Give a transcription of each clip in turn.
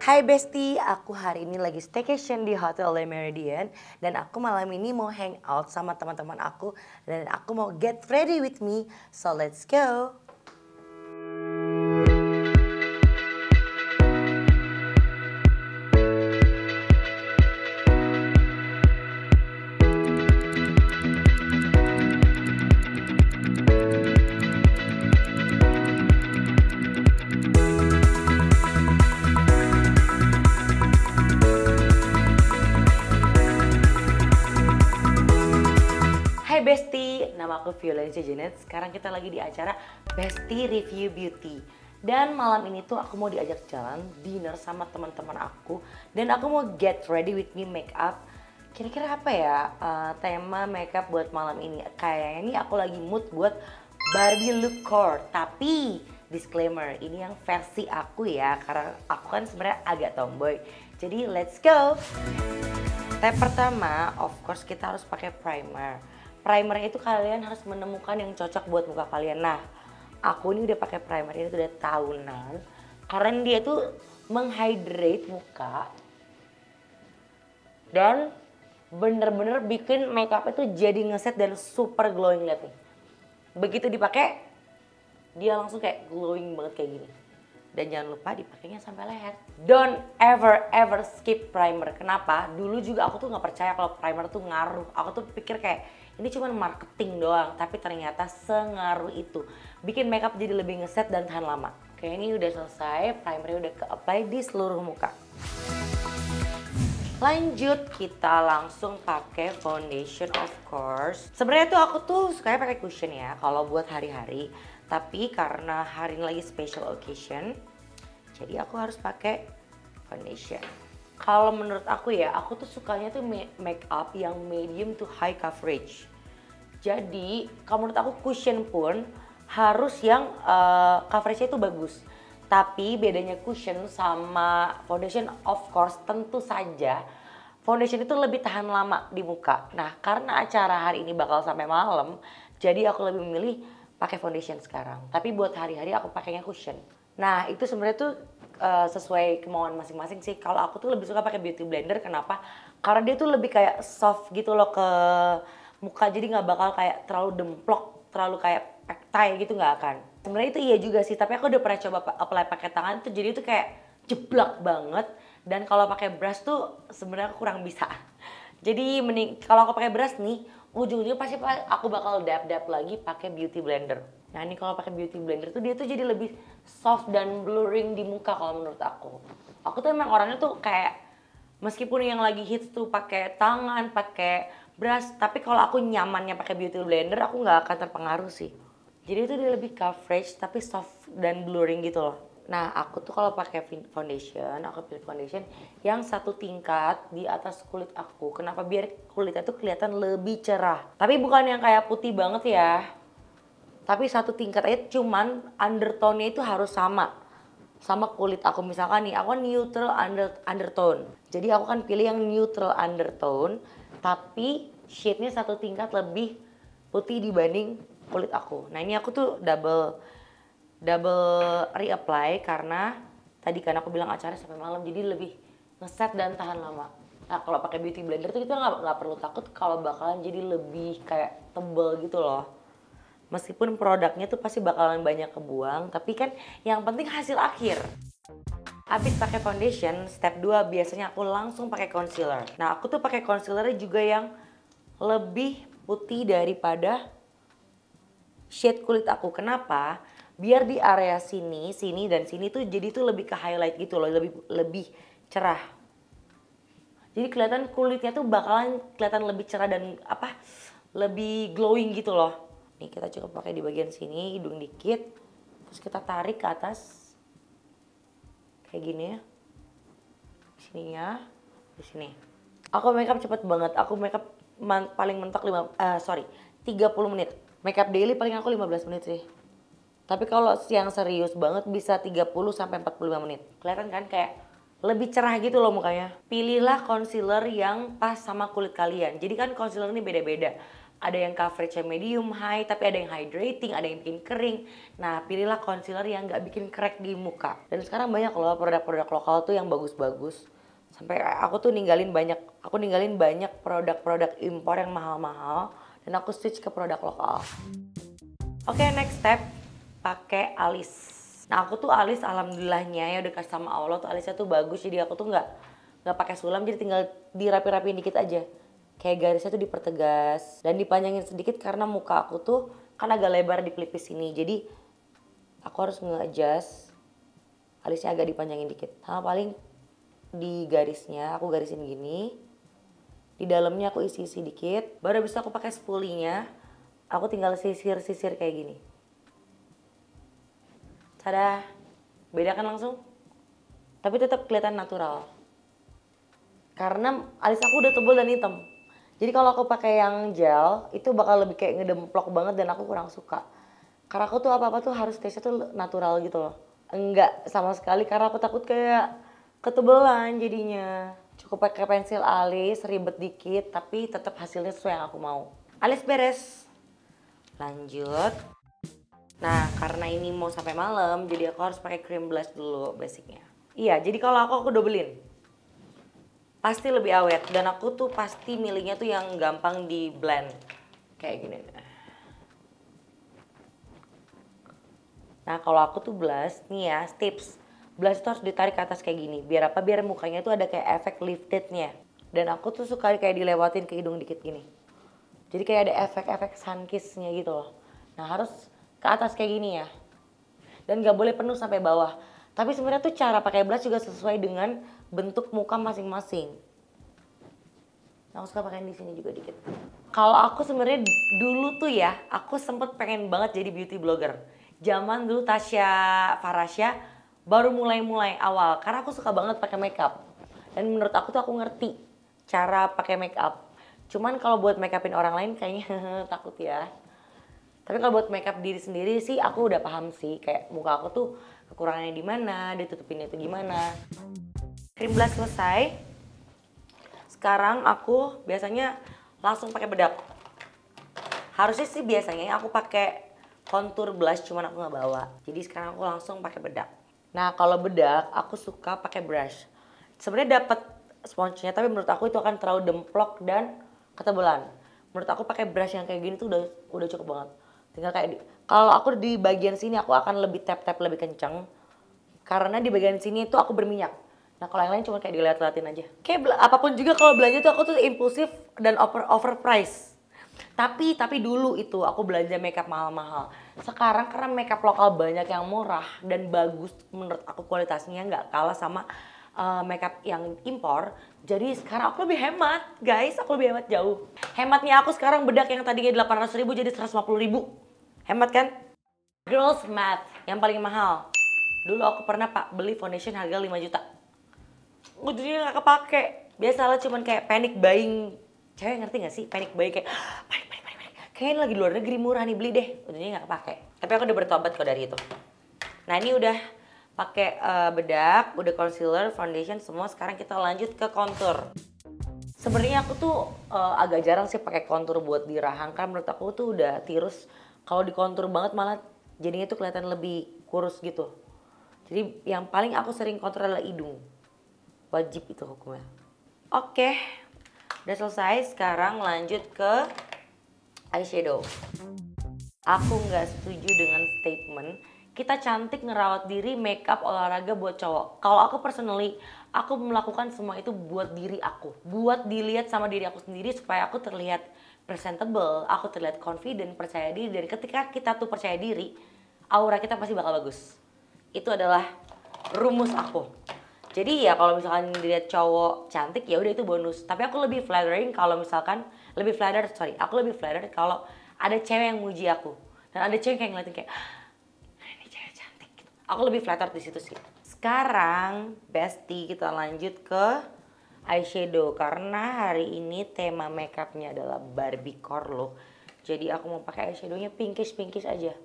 Hai Besti, aku hari ini lagi staycation di Hotel Le Méridien dan aku malam ini mau hangout sama teman-teman aku dan aku mau get ready with me. So let's go. Hai Besti, nama aku Violencia Janet. Sekarang kita lagi di acara Besti Review Beauty. Dan malam ini tuh aku mau diajak jalan dinner sama teman-teman aku. Dan aku mau get ready with me makeup. Kira-kira apa ya tema makeup buat malam ini? Kayaknya ini aku lagi mood buat Barbie look core. Tapi disclaimer, ini yang versi aku ya. Karena aku kan sebenarnya agak tomboy. Jadi let's go. Step pertama, of course kita harus pakai primer. Primernya itu kalian harus menemukan yang cocok buat muka kalian. Nah, aku ini udah pakai primer ini udah tahunan. Karena dia tuh menghydrate muka. Dan bener-bener bikin makeup itu jadi ngeset dan super glowing, lihat nih. Begitu dipakai, dia langsung kayak glowing banget kayak gini. Dan jangan lupa dipakainya sampai leher. Don't ever skip primer. Kenapa? Dulu juga aku tuh nggak percaya kalau primer tuh ngaruh. Aku tuh pikir kayak ini cuma marketing doang. Tapi ternyata sengaruh itu. Bikin makeup jadi lebih ngeset dan tahan lama. Oke, ini udah selesai. Primernya udah ke-apply di seluruh muka. Lanjut, kita langsung pakai foundation of course. Sebenarnya tuh aku tuh sukanya pakai cushion ya kalau buat hari-hari. Tapi karena hari ini lagi special occasion, jadi aku harus pakai foundation. Kalau menurut aku ya, aku tuh sukanya tuh make up yang medium to high coverage. Jadi kalau menurut aku cushion pun harus yang coveragenya itu bagus. Tapi bedanya cushion sama foundation of course tentu saja foundation itu lebih tahan lama di muka. Nah karena acara hari ini bakal sampai malam, jadi aku lebih memilih pakai foundation sekarang. Tapi buat hari-hari aku pakainya cushion. Nah itu sebenarnya tuh sesuai kemauan masing-masing sih. Kalau aku tuh lebih suka pakai beauty blender. Kenapa? Karena dia tuh lebih kayak soft gitu loh ke muka. Jadi nggak bakal kayak terlalu demplok, terlalu kayak pektai gitu nggak akan. Sebenarnya itu iya juga sih. Tapi aku udah pernah coba apply pakai tangan tuh jadi itu kayak jeblak banget. Dan kalau pakai brush tuh sebenarnya aku kurang bisa. Jadi mending kalau aku pakai brush nih, ujung-ujungnya pasti aku bakal dab-dab lagi pakai beauty blender. Nah ini kalau pakai beauty blender tuh dia tuh jadi lebih soft dan blurring di muka kalau menurut aku. Aku tuh emang orangnya tuh kayak meskipun yang lagi hits tuh pakai tangan, pakai brush, tapi kalau aku nyamannya pakai beauty blender aku nggak akan terpengaruh sih. Jadi itu dia lebih coverage tapi soft dan blurring gitu loh. Nah aku tuh kalau pakai foundation, aku pilih foundation yang satu tingkat di atas kulit aku. Kenapa? Biar kulitnya tuh kelihatan lebih cerah. Tapi bukan yang kayak putih banget ya. Tapi satu tingkat aja, cuman undertone-nya itu harus sama. Sama kulit aku. Misalkan nih, aku kan neutral undertone. Jadi aku kan pilih yang neutral undertone. Tapi shade-nya satu tingkat lebih putih dibanding kulit aku. Nah ini aku tuh double reapply karena tadi kan aku bilang acara sampai malam jadi lebih ngeset dan tahan lama. Nah kalau pakai beauty blender tuh kita nggak perlu takut kalau bakalan jadi lebih kayak tebel gitu loh. Meskipun produknya tuh pasti bakalan banyak kebuang, tapi kan yang penting hasil akhir. Habis pakai foundation, step 2 biasanya aku langsung pakai concealer. Nah aku tuh pakai concealer juga yang lebih putih daripada shade kulit aku. Kenapa? Biar di area sini dan sini tuh jadi tuh lebih ke highlight gitu loh, lebih cerah. Jadi kelihatan kulitnya tuh bakalan kelihatan lebih cerah dan lebih glowing gitu loh. Nih kita cukup pakai di bagian sini, hidung dikit, terus kita tarik ke atas, kayak gini ya. Sininya, di sini. Aku makeup cepet banget. Aku makeup paling mentok 30 menit. Makeup daily paling aku 15 menit sih. Tapi kalau yang serius banget bisa 30 sampai 45 menit. Kelihatan kan kayak lebih cerah gitu loh mukanya. Pilihlah concealer yang pas sama kulit kalian. Jadi kan concealer ini beda-beda. Ada yang coverage medium high, tapi ada yang hydrating, ada yang bikin kering. Nah, pilihlah concealer yang nggak bikin crack di muka. Dan sekarang banyak loh produk-produk lokal tuh yang bagus-bagus. Sampai aku ninggalin banyak produk-produk impor yang mahal-mahal dan aku switch ke produk lokal. Oke, next step, pakai alis. Nah, aku tuh alis alhamdulillahnya ya udah kasih sama Allah tuh alisnya tuh bagus, jadi aku tuh nggak pakai sulam, jadi tinggal dirapi-rapiin dikit aja. Kayak garisnya tuh dipertegas dan dipanjangin sedikit karena muka aku tuh kan agak lebar di pelipis sini. Jadi aku harus nge-adjust alisnya agak dipanjangin dikit. Sama paling di garisnya aku garisin gini. Di dalamnya aku isi-isi dikit. Baru bisa aku pakai spulinya. Aku tinggal sisir-sisir kayak gini. Tada, beda kan langsung? Tapi tetap kelihatan natural. Karena alis aku udah tebal dan hitam. Jadi kalau aku pakai yang gel, itu bakal lebih kayak ngedemplok banget dan aku kurang suka. Karena aku tuh apa-apa tuh harus taste-nya tuh natural gitu loh. Enggak sama sekali karena aku takut kayak ketebelan jadinya. Cukup pakai pensil alis, ribet dikit, tapi tetap hasilnya sesuai yang aku mau. Alis beres. Lanjut. Nah, karena ini mau sampai malam, jadi aku harus pakai cream blush dulu basicnya. Iya, jadi kalau aku dobelin. Pasti lebih awet dan aku tuh pasti milihnya tuh yang gampang di blend kayak gini. Nah kalau aku tuh blush nih ya, tips blush tuh harus ditarik ke atas kayak gini. Biar apa? Biar mukanya tuh ada kayak efek liftednya. Dan aku tuh suka kayak dilewatin ke hidung dikit gini. Jadi kayak ada efek-efek sun kissnya gitu loh. Nah harus ke atas kayak gini ya. Dan gak boleh penuh sampai bawah. Tapi sebenarnya tuh cara pakai blush juga sesuai dengan bentuk muka masing-masing. Aku suka pakai di sini juga dikit. Kalau aku sebenarnya dulu tuh ya, aku sempet pengen banget jadi beauty blogger. Zaman dulu Tasya Farasya baru mulai awal, karena aku suka banget pakai makeup. Dan menurut aku tuh aku ngerti cara pakai makeup. Cuman kalau buat makeupin orang lain kayaknya takut ya. Tapi kalau buat makeup diri sendiri sih aku udah paham sih, kayak muka aku tuh kekurangannya di mana, ditutupinnya itu gimana. Cream blush selesai. Sekarang aku biasanya langsung pakai bedak. Harusnya sih biasanya aku pakai contour blush, cuman aku nggak bawa. Jadi sekarang aku langsung pakai bedak. Nah kalau bedak aku suka pakai brush. Sebenarnya dapat sponsnya, tapi menurut aku itu akan terlalu demplok dan ketebalan. Menurut aku pakai brush yang kayak gini tuh udah cukup banget. Tinggal kayak kalau aku di bagian sini aku akan lebih tap lebih kenceng. Karena di bagian sini itu aku berminyak. Nah kalau yang lain cuma kayak dilihat-liatin aja. Kayak apapun juga kalau belanja tuh aku tuh impulsif dan overprice. Tapi dulu itu aku belanja makeup mahal-mahal. Sekarang karena makeup lokal banyak yang murah dan bagus, menurut aku kualitasnya nggak kalah sama makeup yang impor. Jadi sekarang aku lebih hemat, guys. Aku lebih hemat jauh. Hematnya aku sekarang bedak yang tadinya 800.000 jadi 150.000. Hemat kan? Girls Math yang paling mahal. Dulu aku pernah beli foundation harga 5 juta. Ujungnya gak kepake. Biasalah cuman kayak panic buying. Cewek ngerti gak sih? Panic buying kayak panic. Kayaknya lagi luar negeri murah nih, beli deh. Ujungnya gak kepake. Tapi aku udah bertobat kok dari itu. Nah ini udah pakai bedak, udah concealer, foundation semua. Sekarang kita lanjut ke contour. Sebenarnya aku tuh agak jarang sih pakai contour buat di rahang. Karena menurut aku tuh udah tirus. Kalau di contour banget malah jadinya tuh kelihatan lebih kurus gitu. Jadi yang paling aku sering contour adalah hidung. Wajib itu hukumnya. Oke, udah selesai. Sekarang lanjut ke eyeshadow. Aku nggak setuju dengan statement kita cantik ngerawat diri makeup olahraga buat cowok. Kalau aku personally, aku melakukan semua itu buat diri aku. Buat dilihat sama diri aku sendiri supaya aku terlihat presentable, aku terlihat confident, percaya diri. Dan ketika kita tuh percaya diri, aura kita pasti bakal bagus. Itu adalah rumus aku. Jadi ya kalau misalkan dilihat cowok cantik ya udah itu bonus. Tapi aku lebih flattering kalau misalkan aku lebih flattered kalau ada cewek yang muji aku dan ada cewek yang ngeliatin kayak ini cewek cantik. Gitu. Aku lebih flattered di situ sih. Sekarang bestie kita lanjut ke eyeshadow karena hari ini tema makeupnya adalah Barbiecore look. Jadi aku mau pakai eyeshadownya pinkish aja.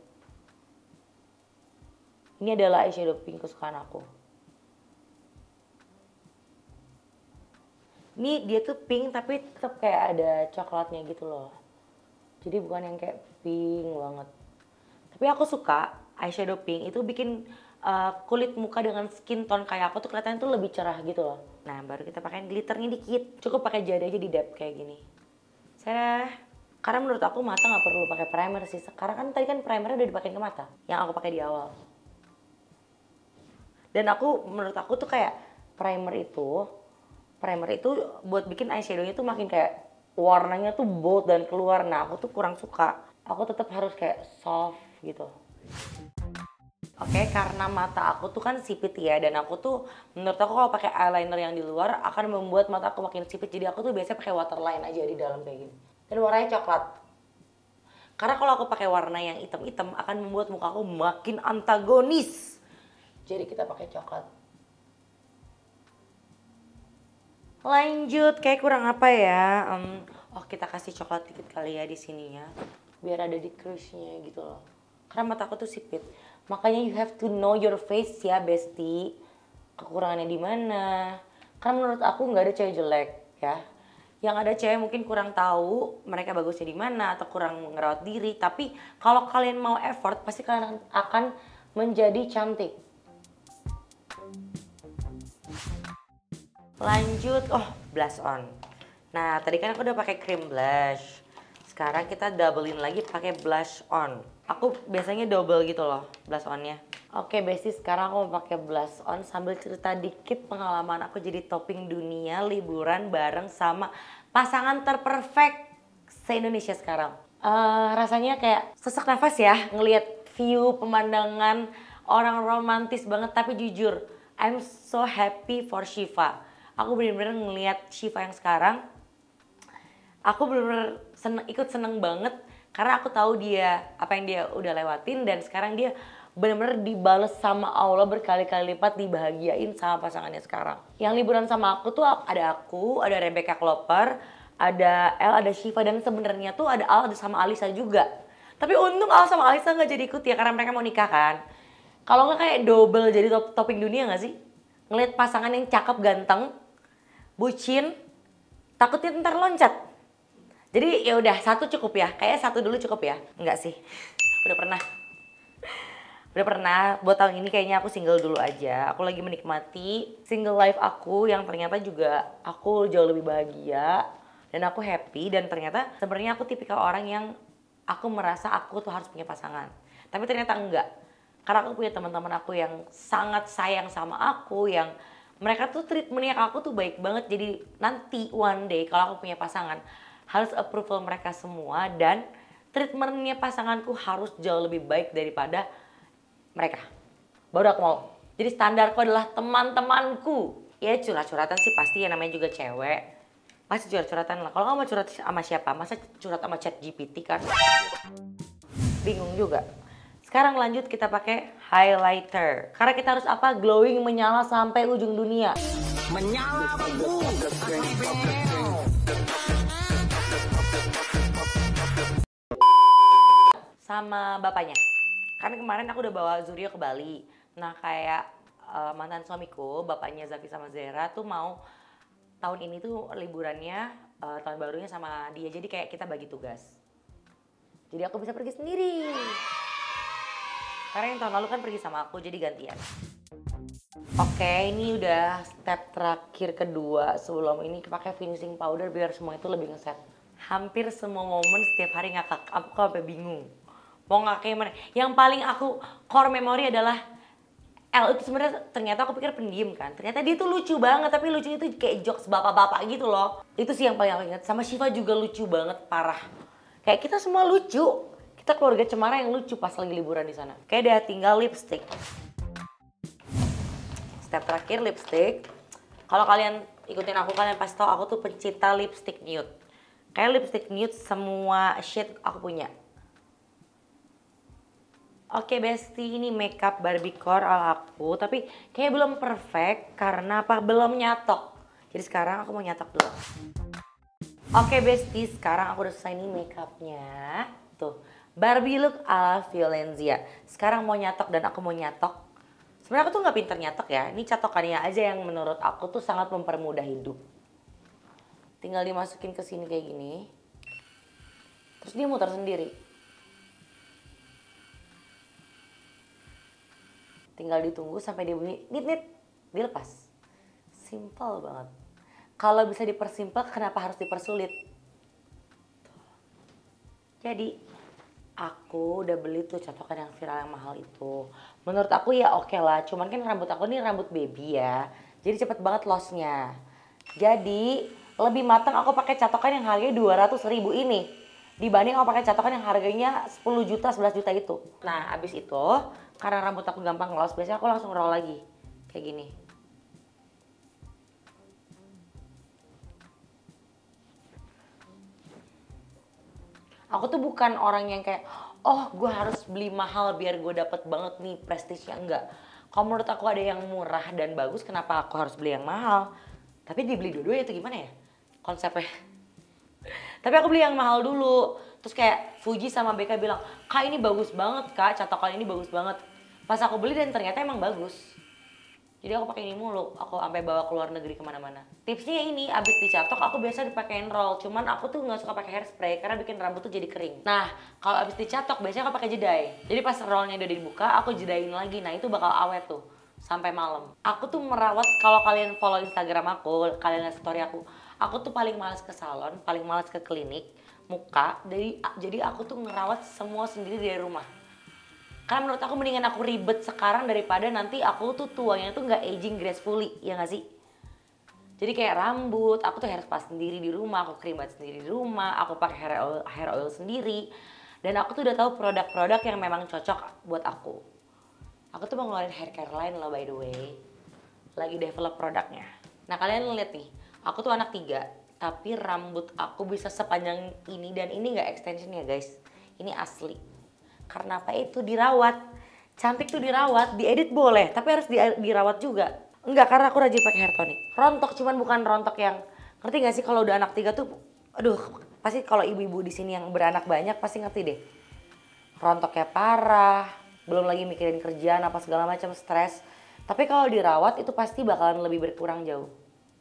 Ini adalah eyeshadow pink kesukaan aku. Ini dia tuh pink tapi tetap kayak ada coklatnya gitu loh. Jadi bukan yang kayak pink banget. Tapi aku suka eyeshadow pink itu bikin kulit muka dengan skin tone kayak aku tuh kelihatannya tuh lebih cerah gitu loh. Nah baru kita pakai glitternya dikit. Cukup pakai jari aja di dab kayak gini. Saya karena menurut aku mata nggak perlu pakai primer sih. Sekarang kan tadi kan primernya udah dipakein ke mata. Yang aku pakai di awal. Dan menurut aku tuh kayak primer itu buat bikin eyeshadownya tuh makin kayak warnanya tuh bold dan keluar. Nah aku tuh kurang suka. Aku tetap harus kayak soft gitu. Oke, karena mata aku tuh kan sipit ya, dan aku tuh menurut aku kalau pakai eyeliner yang di luar akan membuat mata aku makin sipit. Jadi aku tuh biasanya pakai waterline aja di dalam kayak gini. Dan warnanya coklat. Karena kalau aku pakai warna yang hitam-hitam akan membuat muka aku makin antagonis. Jadi kita pakai coklat. Lanjut, kayak kurang apa ya? Oh kita kasih coklat dikit kali ya di sininya, biar ada di crease-nya gitu loh. Karena mata aku tuh sipit. Makanya you have to know your face ya, bestie. Kekurangannya di mana? Karena menurut aku nggak ada cewek jelek ya. Yang ada cewek mungkin kurang tahu mereka bagusnya di mana atau kurang ngerawat diri. Tapi kalau kalian mau effort, pasti kalian akan menjadi cantik. Lanjut, blush on. Nah, tadi kan aku udah pakai cream blush. Sekarang kita doublein lagi pakai blush on. Aku biasanya double gitu loh blush onnya. Oke, bestie, sekarang aku mau pakai blush on sambil cerita dikit pengalaman aku jadi topping dunia liburan bareng sama pasangan terperfect se-Indonesia sekarang. Rasanya kayak sesak nafas ya ngelihat view pemandangan orang romantis banget, tapi jujur, I'm so happy for Shiva. Aku bener-bener ngelihat Shiva yang sekarang, aku bener-bener ikut seneng banget karena aku tahu dia apa yang dia udah lewatin, dan sekarang dia bener-bener dibales sama Allah berkali-kali lipat, dibahagiain sama pasangannya sekarang. Yang liburan sama aku tuh ada Rebecca Klopper, ada El, ada Shiva, dan sebenarnya tuh ada Al sama Alisa juga. Tapi untung Al sama Alisa nggak jadi ikut ya karena mereka mau nikah kan. Kalau nggak kayak double jadi topping dunia nggak sih? Ngeliat pasangan yang cakep, ganteng, bucin, takutnya ntar loncat. Jadi ya udah satu cukup ya, kayaknya satu dulu cukup ya. Enggak sih, udah pernah. Buat tahun ini kayaknya aku single dulu aja. Aku lagi menikmati single life aku yang ternyata juga aku jauh lebih bahagia dan aku happy. Dan ternyata sebenarnya aku tipikal orang yang aku merasa aku tuh harus punya pasangan, tapi ternyata enggak. Karena aku punya teman-teman aku yang sangat sayang sama aku, yang mereka tuh treatmentnya ke aku tuh baik banget. Jadi nanti one day kalau aku punya pasangan, harus approval mereka semua, dan treatmentnya pasanganku harus jauh lebih baik daripada mereka. Baru aku mau. Jadi standarku adalah teman-temanku. Ya curhat-curhatan sih pasti ya, namanya juga cewek. Pasti curhat-curhatan lah. Kalau kamu mau curhat sama siapa? Masa curhat sama ChatGPT kan? Bingung juga. Sekarang lanjut kita pakai highlighter. Karena kita harus apa? Glowing, menyala sampai ujung dunia. Menyala bu. Sama bapaknya. Karena kemarin aku udah bawa Zurio ke Bali. Nah kayak mantan suamiku, bapaknya Zafi sama Zera tuh mau tahun ini tuh liburannya, tahun barunya sama dia. Jadi kayak kita bagi tugas. Jadi aku bisa pergi sendiri. Karena yang tahun lalu kan pergi sama aku, jadi gantian. Oke, ini udah step terakhir kedua. Sebelum ini pakai finishing powder biar semua itu lebih ngeset. Hampir semua momen setiap hari ngakak, aku sampai bingung. Mau ngakak mana? Yang paling aku core memory adalah El itu sebenarnya ternyata aku pikir pendiam kan. Ternyata dia tuh lucu banget, tapi lucunya itu kayak jokes bapak-bapak gitu loh. Itu sih yang paling aku ingat. Sama Shiva juga lucu banget, parah. Kayak kita semua lucu. Kita keluarga Cemara yang lucu pas lagi liburan di sana. Kayak udah tinggal lipstick. Step terakhir lipstick. Kalau kalian ikutin aku, kalian pasti tahu aku tuh pencinta lipstick nude. Kayak lipstick nude semua shade aku punya. Oke bestie, ini makeup Barbiecore ala aku, tapi kayak belum perfect karena apa? Belum nyatok. Jadi sekarang aku mau nyatok dulu. Oke bestie, sekarang aku udah selesai nih makeupnya. Tuh, Barbie look ala Violenzia. Sekarang mau nyatok, dan aku mau nyatok. Sebenarnya aku tuh nggak pinter nyatok ya. Ini catokannya aja yang menurut aku tuh sangat mempermudah hidup. Tinggal dimasukin ke sini kayak gini. Terus dia muter sendiri. Tinggal ditunggu sampai dia bunyi nit-nit, dilepas. Simple banget. Kalau bisa dipersimpel, kenapa harus dipersulit? Jadi aku udah beli tuh catokan yang viral yang mahal itu. Menurut aku ya oke lah, cuman kan rambut aku ini rambut baby ya. Jadi cepet banget lossnya. Jadi lebih matang aku pakai catokan yang harganya 200.000 ini. Dibanding aku pakai catokan yang harganya 10 juta, 11 juta itu. Nah abis itu, karena rambut aku gampang loss, biasanya aku langsung roll lagi. Kayak gini. Aku tuh bukan orang yang kayak, oh gue harus beli mahal biar gue dapet banget nih prestisnya, enggak. Kalau menurut aku ada yang murah dan bagus, kenapa aku harus beli yang mahal? Tapi dibeli dua-duanya itu gimana ya konsepnya? Tapi aku beli yang mahal dulu. Terus kayak Fuji sama BK bilang, kak ini bagus banget kak, catokan ini bagus banget. Pas aku beli dan ternyata emang bagus. Jadi aku pakai ini mulu, aku sampai bawa ke luar negeri kemana-mana. Tipsnya ini, abis dicatok aku biasa dipakein roll. Cuman aku tuh nggak suka pakai hairspray karena bikin rambut tuh jadi kering. Nah, kalau abis dicatok biasanya aku pakai jedai. Jadi pas rollnya udah dibuka, aku jedain lagi. Nah itu bakal awet tuh sampai malam. Aku tuh merawat, kalau kalian follow Instagram aku, kalian lihat story aku tuh paling males ke salon, paling males ke klinik muka. Jadi aku tuh ngerawat semua sendiri dari rumah. Karena menurut aku mendingan aku ribet sekarang daripada nanti aku tuh tuanya tuh nggak aging gracefully, ya nggak sih? Jadi kayak rambut, aku tuh hair spa sendiri di rumah, aku krimbat sendiri di rumah, aku pakai hair oil sendiri. Dan aku tuh udah tahu produk-produk yang memang cocok buat aku. Aku tuh mau ngeluarin hair care line loh by the way. Lagi develop produknya. Nah kalian lihat nih, aku tuh anak 3, tapi rambut aku bisa sepanjang ini dan ini nggak extension ya guys. Ini asli. Karena apa itu dirawat. Cantik tuh dirawat, diedit boleh, tapi harus dirawat juga. Enggak, karena aku rajin pakai hair tonic. Rontok cuman bukan rontok yang, ngerti gak sih kalau udah anak 3 tuh, aduh, pasti kalau ibu-ibu di sini yang beranak banyak pasti ngerti deh. Rontoknya parah, belum lagi mikirin kerjaan apa segala macam, stres. Tapi kalau dirawat itu pasti bakalan lebih berkurang jauh.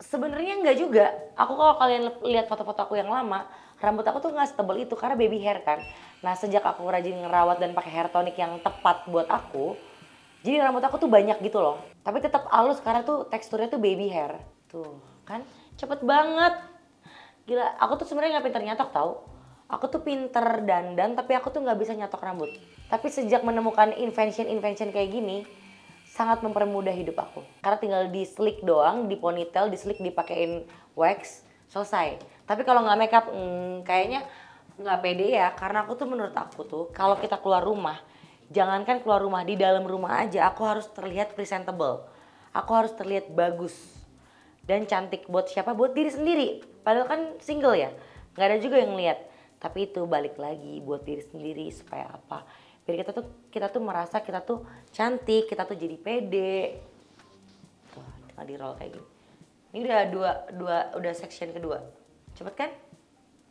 Sebenarnya enggak juga. Aku kalau kalian lihat foto-foto aku yang lama, rambut aku tuh nggak setebal itu karena baby hair kan. Nah sejak aku rajin ngerawat dan pakai hair tonic yang tepat buat aku, jadi rambut aku tuh banyak gitu loh. Tapi tetap halus karena tuh teksturnya tuh baby hair. Tuh kan cepet banget. Gila, aku tuh sebenarnya nggak pinter nyatok tau. Aku tuh pinter dandan tapi aku tuh nggak bisa nyatok rambut. Tapi sejak menemukan invention kayak gini, sangat mempermudah hidup aku. Karena tinggal di slick doang, di ponytail, di slick dipakein wax, selesai. Tapi kalau nggak makeup, kayaknya nggak pede ya. Karena aku tuh menurut aku tuh, kalau kita keluar rumah, jangankan keluar rumah, di dalam rumah aja aku harus terlihat presentable. Aku harus terlihat bagus dan cantik. Buat siapa? Buat diri sendiri. Padahal kan single ya, nggak ada juga yang lihat. Tapi itu balik lagi buat diri sendiri supaya apa? Biar kita tuh merasa kita tuh cantik, kita tuh jadi pede. Tuh, tinggal di roll kayak gini. Ini udah section kedua. Cepet kan?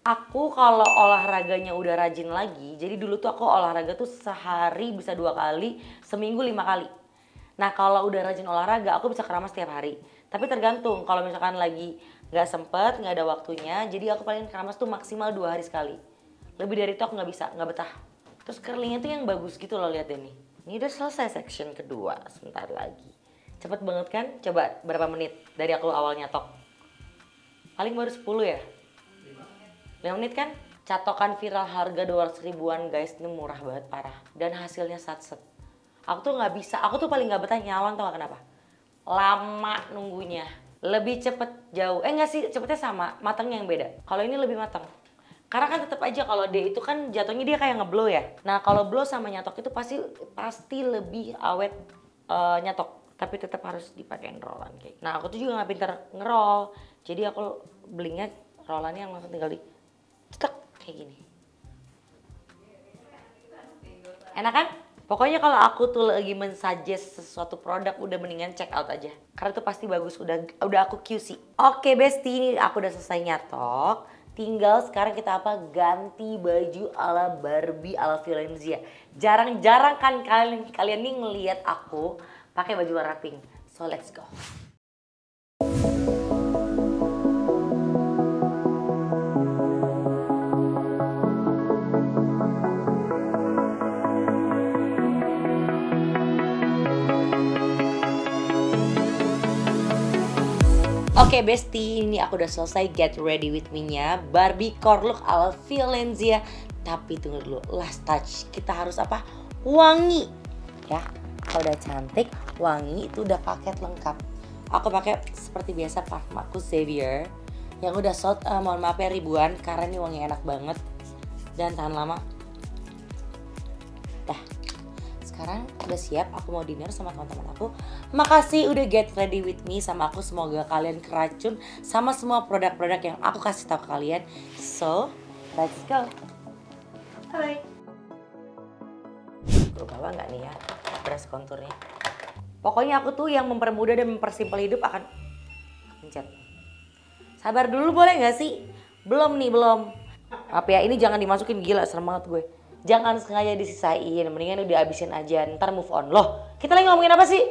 Aku kalau olahraganya udah rajin lagi, jadi dulu tuh aku olahraga tuh sehari bisa 2 kali, seminggu 5 kali. Nah kalau udah rajin olahraga aku bisa keramas tiap hari. Tapi tergantung, kalau misalkan lagi gak sempet, gak ada waktunya, jadi aku paling keramas tuh maksimal 2 hari sekali. Lebih dari itu aku gak bisa, gak betah. Terus curlingnya tuh yang bagus gitu loh, lihat deh nih. Ini udah selesai section kedua, sebentar lagi. Cepet banget kan? Coba berapa menit dari aku awal nyatok? Paling baru 10 ya? 5 menit kan? Catokan viral harga 200 ribuan guys, ini murah banget parah. Dan hasilnya satset. Aku tuh gak bisa, aku tuh paling gak betah nyalon, tau gak kenapa? Lama nunggunya. Lebih cepet jauh, enggak sih, cepetnya sama, matangnya yang beda. Kalau ini lebih matang. Karena kan tetap aja kalau dia itu kan jatuhnya dia kayak ngeblow ya. Nah kalau blow sama nyatok itu pasti lebih awet nyatok. Tapi tetap harus dipakein rollan kayak. Nah aku tuh juga gak pinter ngeroll. Jadi aku belinya rollannya yang langsung tinggal di cetek kayak gini. Enak kan? Pokoknya kalau aku tuh lagi mensuggest sesuatu produk udah mendingan check out aja. Karena itu pasti bagus, udah aku QC. Oke Besti, ini aku udah selesai nyatok. Tinggal sekarang kita apa? Ganti baju ala Barbie ala Violencia. Jarang-jarang kan kalian nih ngelihat aku pakai baju warna pink. So let's go. Oke Besti, ini aku udah selesai get ready with me-nya Barbie core look ala Valencia. Tapi tunggu dulu, last touch. Kita harus apa? Wangi. Ya, kalau udah cantik, wangi itu udah paket lengkap. Aku pakai seperti biasa parfum aku Xavier yang udah sold, mohon maaf ya ribuan karena ini wangi enak banget dan tahan lama. Dah. Sekarang udah siap, aku mau dinner sama teman-teman aku. Makasih udah get ready with me sama aku. Semoga kalian keracun sama semua produk-produk yang aku kasih tahu ke kalian. So, let's go. Bye. Gue bawa nggak nih ya brush konturnya. Pokoknya aku tuh yang mempermudah dan mempersimpel hidup akan pencet. Sabar dulu boleh nggak sih? Belum nih, belum. Maaf ya, ini jangan dimasukin, gila serem banget gue. Jangan sengaja disisain, mendingan udah habisin aja, ntar move on. Loh, kita lagi ngomongin apa sih?